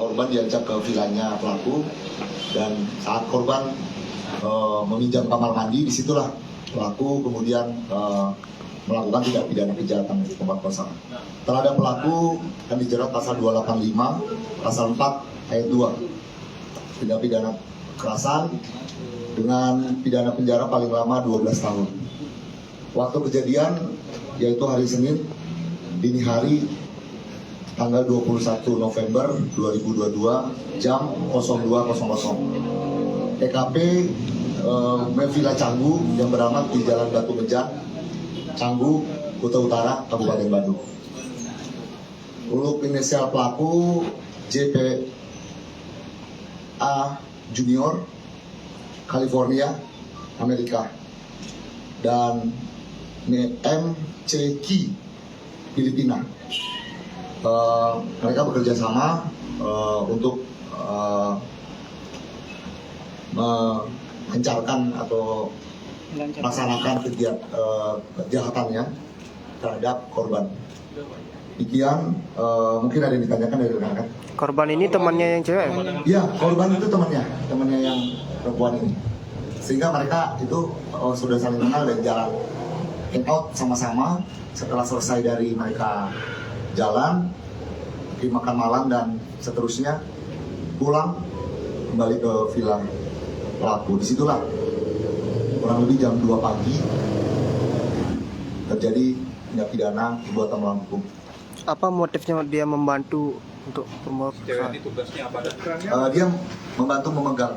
korban diajak ke vilanya pelaku, dan saat korban meminjam kamar mandi, disitulah pelaku kemudian melakukan tindak pidana kejahatan pemerkosaan. Terhadap pelaku akan dijerat pasal 285, pasal 4 ayat 2, tindak pidana kekerasan dengan pidana penjara paling lama 12 tahun. Waktu kejadian yaitu hari Senin dini hari tanggal 21 November 2022 jam 02.00. TKP Villa Canggu yang beramat di Jalan Batu Mejan, Canggu, Kuta Utara, Kabupaten Bandung. Untuk inisial pelaku JPA Junior, California, Amerika, dan MCQ, Filipina. Mereka bekerja sama untuk melancarkan atau melaksanakan kejahatannya terhadap korban. Demikian, mungkin ada yang ditanyakan dari rekan-rekan. Korban ini temannya yang cewek? Iya, korban itu temannya yang perempuan ini. Sehingga mereka itu sudah saling kenal dan jalan hangout sama-sama. Setelah selesai dari mereka jalan, pergi makan malam dan seterusnya, pulang kembali ke villa pelaku. Disitulah kurang lebih jam 2 pagi terjadi tindak pidana perbuatan melawan hukum. Apa motifnya dia membantu untuk pemerkosaan? Cewek ini tugasnya apa? Dia membantu memegang.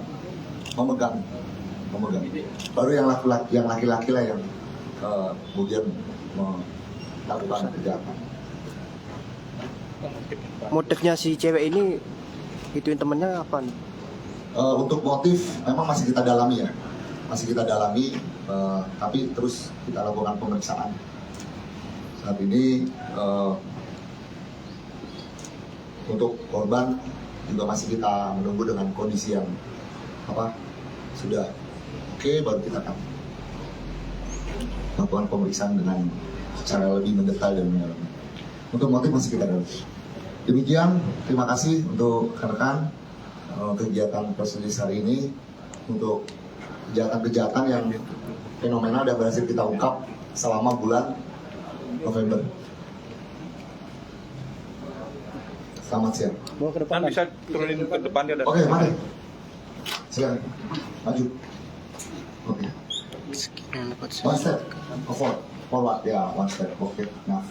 Baru yang laki-laki lah yang kemudian melakukan kejahatan. Motifnya si cewek ini gituin temennya apa nih? Untuk motif memang masih kita dalami ya, tapi terus kita lakukan pemeriksaan. Saat ini untuk korban juga masih kita menunggu dengan kondisi yang sudah oke, baru kita akan melakukan pemeriksaan dengan secara lebih mendetail dan mendalam. Untuk motif masih kita dalami. Demikian, terima kasih untuk rekan-rekan kegiatan proses hari ini untuk kejahatan-kejahatan yang fenomenal dan berhasil kita ungkap selama bulan November. Selamat siang. Mau ke depan? Bisa turunin ke depan dia. Oke, mari. Silakan. Maju. Oke. One step forward. Ya, one step. Oke. Nah.